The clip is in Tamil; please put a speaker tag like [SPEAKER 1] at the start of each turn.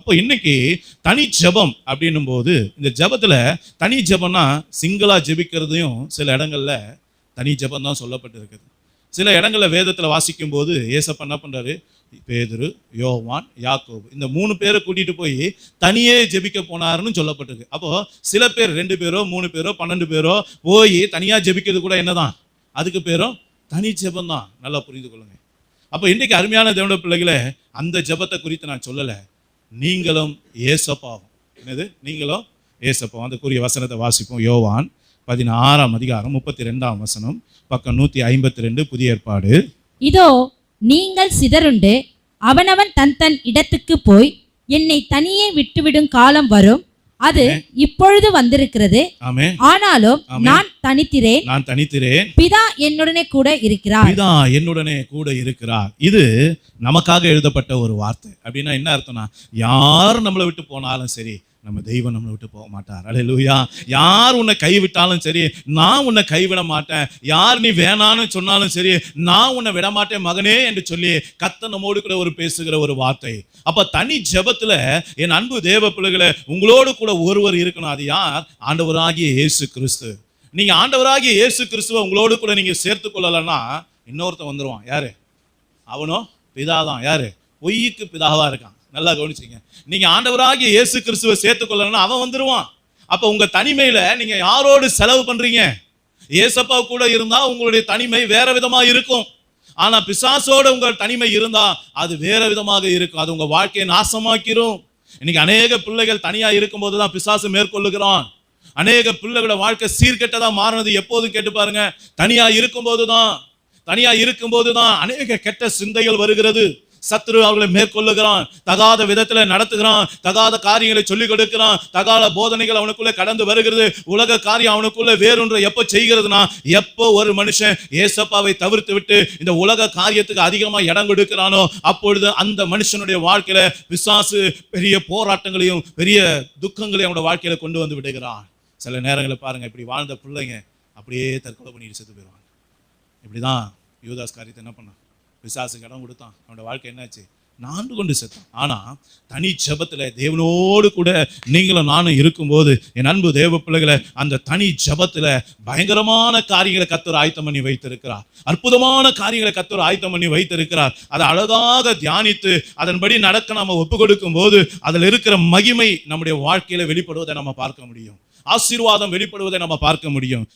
[SPEAKER 1] அப்போ இன்னைக்கு தனி ஜெபம் அப்படின்னும் போது, இந்த ஜெபத்துல தனி ஜெபம்னா சிங்கிளா ஜெபிக்கிறதையும் சில இடங்கள்ல தனி ஜெபம் தான் சொல்லப்பட்டு இருக்குது. சில இடங்கள்ல வேதத்துல வாசிக்கும் போது ஏசப்பா என்ன பண்றாரு, பேதுரு, யோவான், யாக்கோபு இந்த 3 பேரை கூட்டிட்டு போய் தனியே ஜெபிக்க போனாருன்னு சொல்லப்பட்டிருக்கு. அப்போ சில பேர் 2 பேரோ 3 பேரோ 12 பேரோ போய் தனியா ஜெபிக்கிறது கூட என்னதான், அதுக்கு பேரும் தனி ஜெபம் தான். நல்லா புரிந்து கொள்ளுங்க. அப்போ இன்னைக்கு அருமையான தேவனுடைய பிள்ளைகளே, அந்த ஜெபத்தை குறித்து நான் சொல்லலை, நீங்களும் ஏசப்பாவும். என்னது, நீங்களும் ஏசப்பாவும். அதுக்குரிய வசனத்தை வாசிப்போம். யோவான் 16ஆம் அதிகாரம் 32ஆம் வசனம், பக்கம் 152, புதிய ஏற்பாடு.
[SPEAKER 2] இதோ நீங்கள் சிதறுண்டு அவனவன் தன் தன் இடத்துக்கு போய் என்னை தனியே விட்டுவிடும் காலம் வரும், அது இப்பொழுது வந்திருக்கிறது. ஆனாலும் நான் தனித்திரேன், பிதா என்னுடனே கூட இருக்கிறார். இது நமக்காக எழுதப்பட்ட ஒரு வார்த்தை. அப்படின்னா என்ன அர்த்தம்னா, யார் நம்மளை விட்டு போனாலும் சரி, நம்ம தெய்வம் நம்மளை விட்டு போக மாட்டார். அல்லேலூயா. யார் உன்னை கைவிட்டாலும் சரி, நான் உன்னை கைவிட மாட்டேன். யார் நீ வேணான்னு சொன்னாலும் சரி, நான் உன்னை விட மாட்டேன் மகனே என்று சொல்லி கர்த்தர் நம்மோடு கூட ஒரு பேசுகிற ஒரு வார்த்தை. அப்ப தனி ஜெபத்துல என் அன்பு தேவ பிள்ளைகளை, உங்களோடு கூட ஒருவர் இருக்கணும். அது யார்? ஆண்டவராகிய இயேசு கிறிஸ்து. நீங்க ஆண்டவராகிய இயேசு கிறிஸ்துவை உங்களோடு கூட நீங்க சேர்த்து கொள்ளலன்னா இன்னொருத்தன் வந்துருவான். யாரு? அவனோ பிதாதான். யாரு? பொய்யுக்கு பிதாவா இருக்கான். நல்லா கவனிச்சிங்க. நீங்க ஆண்டவராகிய இயேசு கிறிஸ்துவை சேர்த்துக்கொள்ளணும்னா அவன் வந்துருவான். அப்ப உங்க தனிமையில நீங்க யாரோடு செலவு பண்றீங்க? ஏசப்பா கூட இருந்தா உங்களுடைய தனிமை வேற விதமா இருக்கும். ஆனா பிசாசோட உங்கள் தனிமை இருந்தா அது வேற விதமாக இருக்கும். அது உங்க வாழ்க்கையை நாசமாக்கிரும். இன்னைக்கு அநேக பிள்ளைகள் தனியா இருக்கும் போதுதான் பிசாசு மேற்கொள்ளுகிறான். அநேக பிள்ளைகளோட வாழ்க்கை சீர்கெட்டதா மாறினது எப்போதும் கேட்டு பாருங்க, தனியா இருக்கும் போதுதான் அநேக கெட்ட சிந்தைகள் வருகிறது. சத்துரு அவர்களை மேற்கொள்ளுகிறான், தகாத விதத்துல நடத்துகிறான், தகாத காரியங்களை சொல்லிக் கொடுக்கிறான், தகாத போதனைகள் அவனுக்குள்ள கடந்து வருகிறது. உலக காரியம் அவனுக்குள்ள வேறொன்று எப்ப செய்கிறதுனா, எப்போ ஒரு மனுஷன் ஏசப்பாவை தவிர்த்து விட்டு இந்த உலக காரியத்துக்கு அதிகமா இடம் கொடுக்கிறானோ அப்பொழுது அந்த மனுஷனுடைய வாழ்க்கையில பிசாசு பெரிய போராட்டங்களையும் பெரிய துக்கங்களையும் அவனோட வாழ்க்கையில கொண்டு வந்து விடுகிறான். சில நேரங்களை பாருங்க, இப்படி வாழ்ந்த பிள்ளைங்க அப்படியே தற்கொலை பண்ணிட்டு செத்து போயிடுவாங்க. இப்படிதான் யூதாஸ் காரியத்தை என்ன பண்ணான், பிசாசுக்கு இடம் கொடுத்தான். அவனோட வாழ்க்கை என்னாச்சு, நான்கு கொண்டு செத்தான். ஆனா தனி ஜெபத்துல தேவனோடு கூட நீங்களும் நானும் இருக்கும்போது, என் அன்பு தேவ பிள்ளைகளை, அந்த தனி ஜெபத்துல பயங்கரமான காரியங்களை கர்த்தர் ஆயத்தம் பண்ணி வைத்திருக்கிறார். அற்புதமான காரியங்களை கர்த்தர் ஆயத்தம் பண்ணி வைத்திருக்கிறார். அதை அழகாக தியானித்து அதன்படி நடக்க நாம ஒப்பு கொடுக்கும் போது அதில் இருக்கிற மகிமை நம்முடைய வாழ்க்கையில வெளிப்படுவதை நம்ம பார்க்க முடியும். ஆசீர்வாதம் வெளிப்படுவதை நம்ம பார்க்க முடியும்.